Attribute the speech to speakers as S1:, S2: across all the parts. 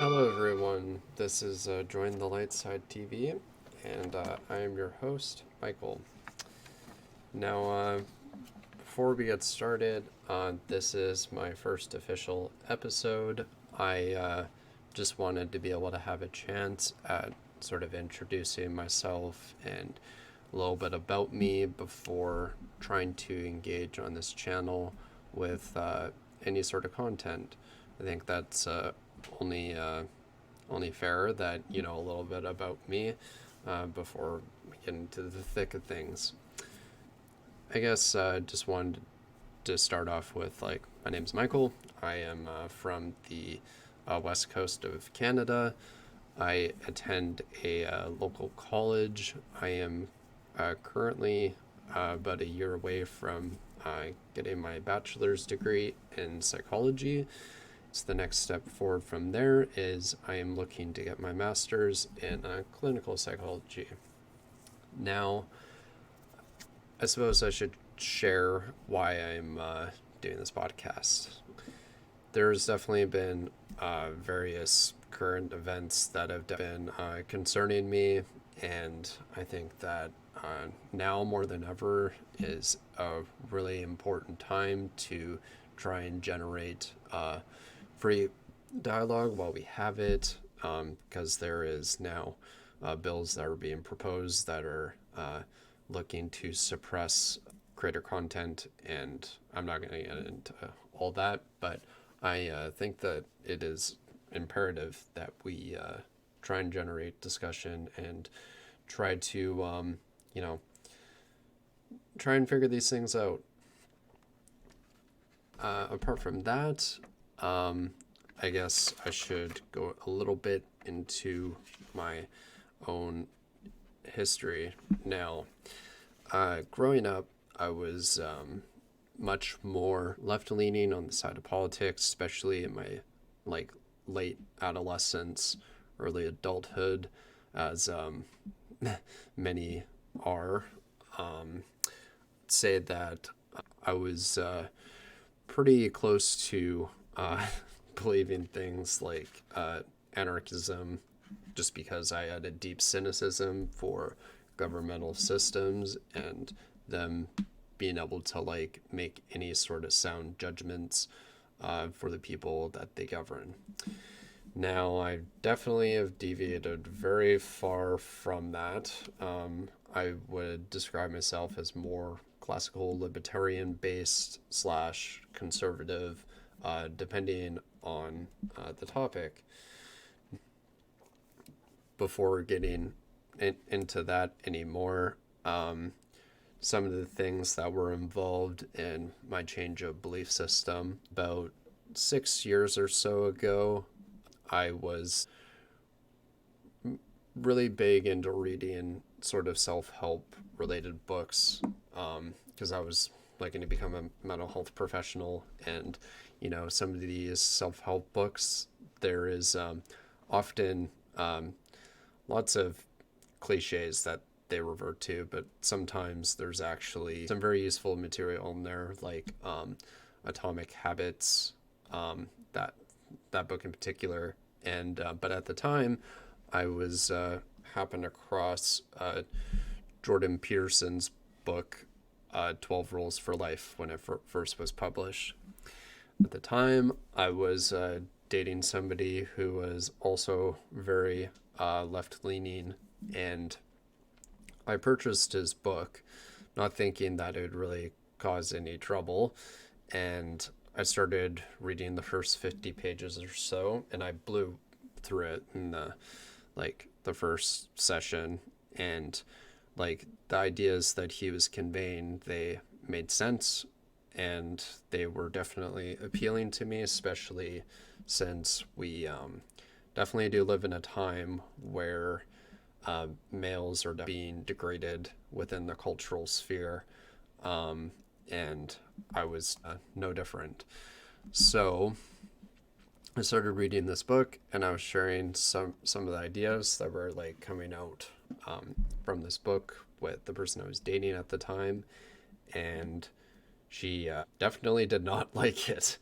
S1: Hello, everyone. This is JointhelightsideTV, and I am your host, Michael. Now, before we get started, this is my first official episode. I just wanted to be able to have a chance at sort of introducing myself and a little bit about me before trying to engage on this channel with any sort of content. I think that's only only fair that you know a little bit about me before we get into the thick of things. I guess just wanted to start off with my name's Michael. I am from the west coast of Canada. I attend a local college. I am currently about a year away from getting my bachelor's degree in psychology. So the next step forward from there is I am looking to get my master's in clinical psychology. Now, I suppose I should share why I'm doing this podcast. There's definitely been various current events that have been concerning me, and I think that now more than ever is a really important time to try and generate free dialogue while we have it, because there is now bills that are being proposed that are looking to suppress creator content, and I'm not going to get into all that, but I think that it is imperative that we try and generate discussion and try to, try and figure these things out. Apart from that, I guess I should go a little bit into my own history. Now, growing up, I was much more left-leaning on the side of politics, especially in my late adolescence, early adulthood, as many are. Say that I was pretty close to believing things like anarchism, just because I had a deep cynicism for governmental systems and them being able to make any sort of sound judgments for the people that they govern. Now, I definitely have deviated very far from that. I would describe myself as more classical libertarian based slash conservative, depending on the topic. Before getting into that anymore, some of the things that were involved in my change of belief system about 6 years or so ago, I was really big into reading sort of self-help related books, because I was going to become a mental health professional, and some of these self-help books, there is often lots of cliches that they revert to, but sometimes there's actually some very useful material in there, like Atomic Habits, that book in particular. And but at the time, I was happened across Jordan Peterson's book, 12 Rules for Life, when it first was published. At the time, I was dating somebody who was also very left-leaning, and I purchased his book, not thinking that it would really cause any trouble, and I started reading the first 50 pages or so, and I blew through it in the first session, and the ideas that he was conveying, they made sense, and they were definitely appealing to me, especially since we definitely do live in a time where males are being degraded within the cultural sphere, and I was no different. So I started reading this book, and I was sharing some of the ideas that were coming out from this book with the person I was dating at the time, and she definitely did not like it.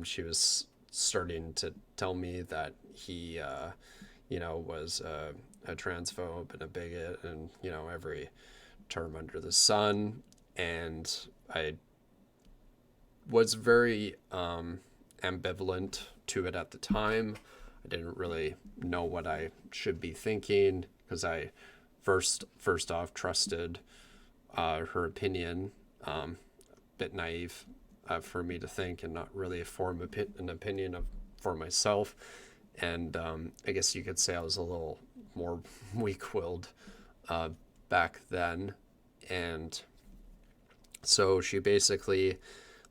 S1: She was starting to tell me that he, was a transphobe and a bigot and, every term under the sun. And I was very ambivalent to it at the time. I didn't really know what I should be thinking because I first off trusted her opinion. Bit naive for me to think and not really form an opinion for myself. And I guess you could say I was a little more weak-willed back then. And so she basically,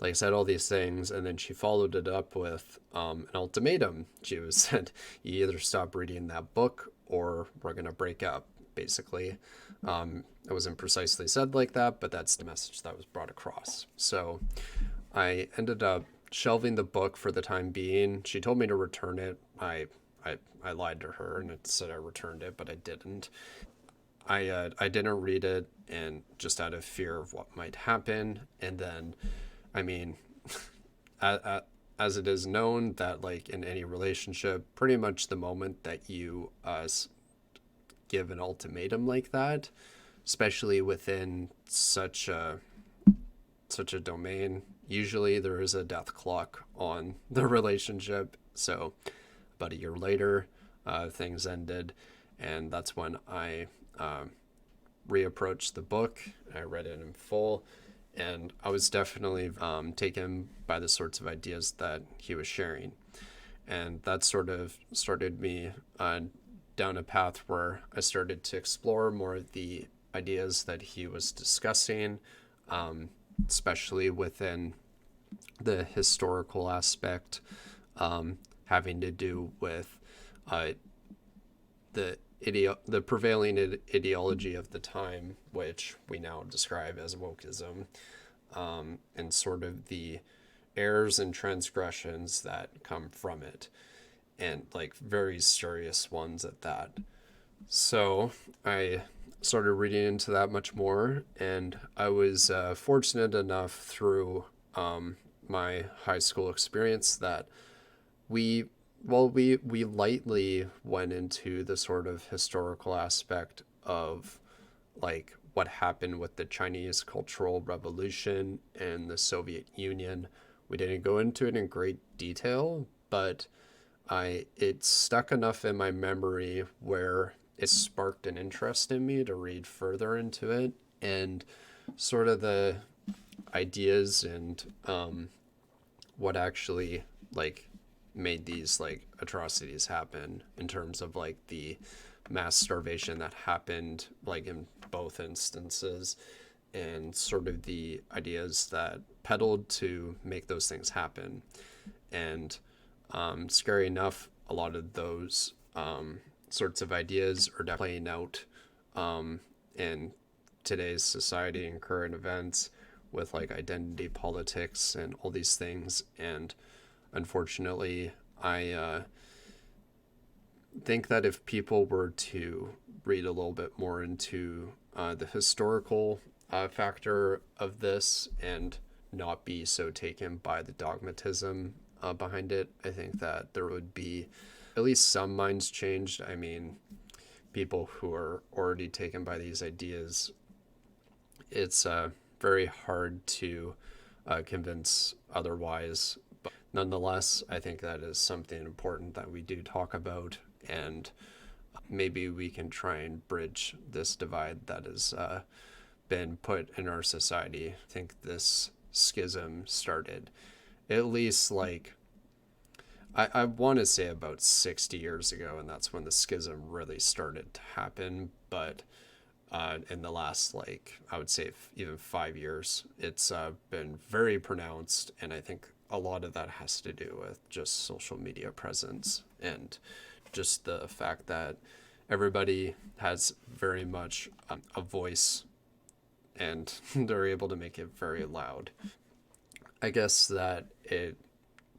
S1: like I said, all these things, and then she followed it up with an ultimatum. She was said, "You either stop reading that book, or we're gonna break up." Basically, it wasn't precisely said like that, but that's the message that was brought across. So I ended up shelving the book for the time being. She told me to return it. I lied to her and it said I returned it, but I didn't. I didn't read it, and just out of fear of what might happen. And then, I mean, as it is known that like in any relationship, pretty much the moment that you give an ultimatum like that, especially within such a domain, usually there is a death clock on the relationship. So about a year later, things ended, and that's when I reapproached the book. I read it in full, and I was definitely taken by the sorts of ideas that he was sharing. And that sort of started me down a path where I started to explore more of the ideas that he was discussing, especially within the historical aspect, having to do with the prevailing ideology of the time, which we now describe as wokeism, and sort of the errors and transgressions that come from it, and like very serious ones at that. So I started reading into that much more, and I was fortunate enough through my high school experience that we lightly went into the sort of historical aspect of like what happened with the Chinese Cultural Revolution and the Soviet Union. We didn't go into it in great detail, but it stuck enough in my memory where it sparked an interest in me to read further into it, and sort of the ideas and what actually like made these like atrocities happen in terms of like the mass starvation that happened like in both instances, and sort of the ideas that peddled to make those things happen. And scary enough, a lot of those sorts of ideas are definitely playing out in today's society and current events with like identity politics and all these things. And unfortunately, I think that if people were to read a little bit more into the historical factor of this and not be so taken by the dogmatism behind it, I think that there would be at least some minds changed. I mean, people who are already taken by these ideas, it's very hard to convince otherwise. But nonetheless, I think that is something important that we do talk about, and maybe we can try and bridge this divide that has been put in our society. I think this schism started at least like I want to say about 60 years ago, and that's when the schism really started to happen. But in the last, like, I would say even 5 years, it's been very pronounced. And I think a lot of that has to do with just social media presence and just the fact that everybody has very much a voice, and they're able to make it very loud. I guess that it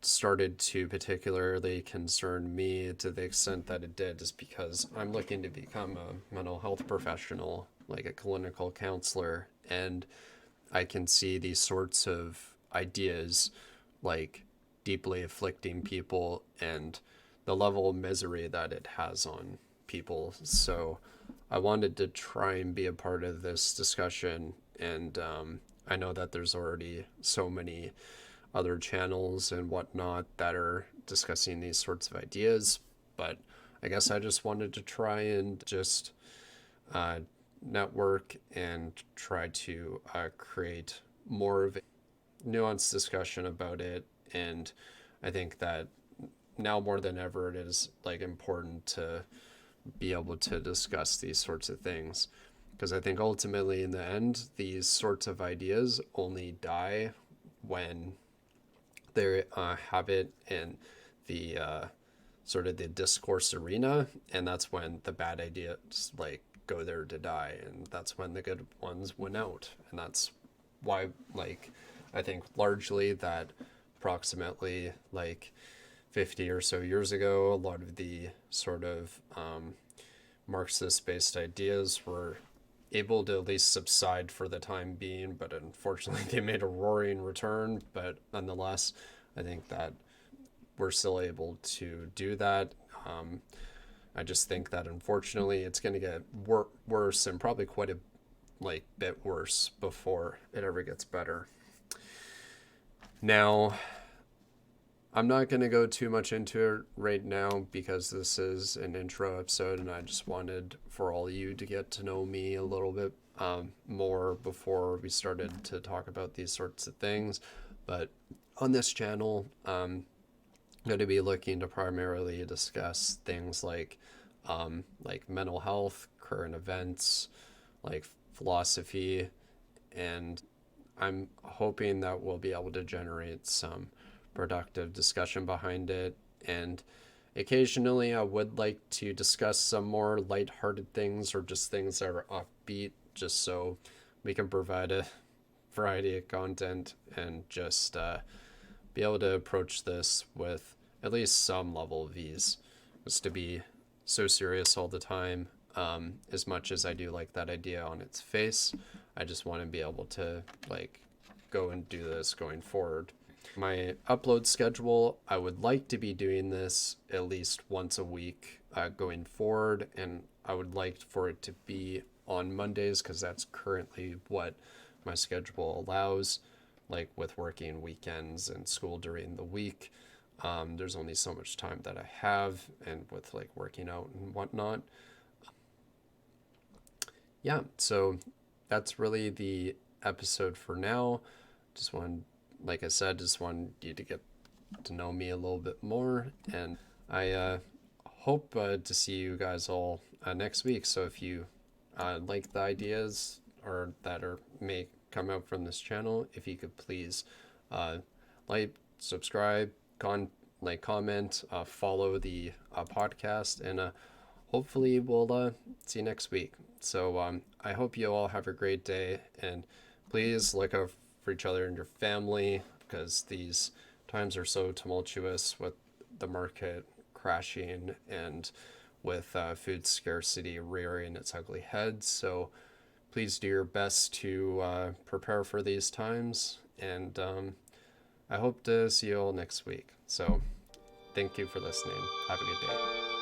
S1: started to particularly concern me to the extent that it did is because I'm looking to become a mental health professional, like a clinical counselor, and I can see these sorts of ideas like deeply afflicting people and the level of misery that it has on people. So I wanted to try and be a part of this discussion. And I know that there's already so many other channels and whatnot that are discussing these sorts of ideas, but I guess I just wanted to try and just uh, network and try to create more of a nuanced discussion about it. And I think that now more than ever, it is like important to be able to discuss these sorts of things, because I think ultimately in the end, these sorts of ideas only die when they have it in the sort of the discourse arena, and that's when the bad ideas like go there to die, and that's when the good ones win out. And that's why, like, I think largely that approximately like 50 or so years ago, a lot of the sort of Marxist based ideas were able to at least subside for the time being, but unfortunately they made a roaring return. But nonetheless, I think that we're still able to do that. I just think that unfortunately it's going to get worse, and probably quite a bit worse before it ever gets better. Now, I'm not going to go too much into it right now because this is an intro episode, and I just wanted for all you to get to know me a little bit more before we started to talk about these sorts of things. But on this channel, I'm going to be looking to primarily discuss things like mental health, current events, like philosophy, and I'm hoping that we'll be able to generate some productive discussion behind it. And occasionally I would like to discuss some more lighthearted things or just things that are offbeat, just so we can provide a variety of content and just be able to approach this with at least some level of ease. Just to be so serious all the time, as much as I do like that idea on its face, I just want to be able to go and do this going forward. My upload schedule, I would like to be doing this at least once a week going forward, and I would like for it to be on Mondays because that's currently what my schedule allows. Like with working weekends and school during the week, there's only so much time that I have, and with working out and whatnot. Yeah, so that's really the episode for now. Just wanted, like I said, just wanted you to get to know me a little bit more, and I hope to see you guys all next week. So if you like the ideas or that are may come out from this channel, if you could please subscribe, comment, follow the podcast, and hopefully we'll see you next week. So I hope you all have a great day, and please look out for each other and your family, because these times are so tumultuous with the market crashing and with food scarcity rearing its ugly head. So please do your best to prepare for these times, and I hope to see you all next week. So thank you for listening. Have a good day.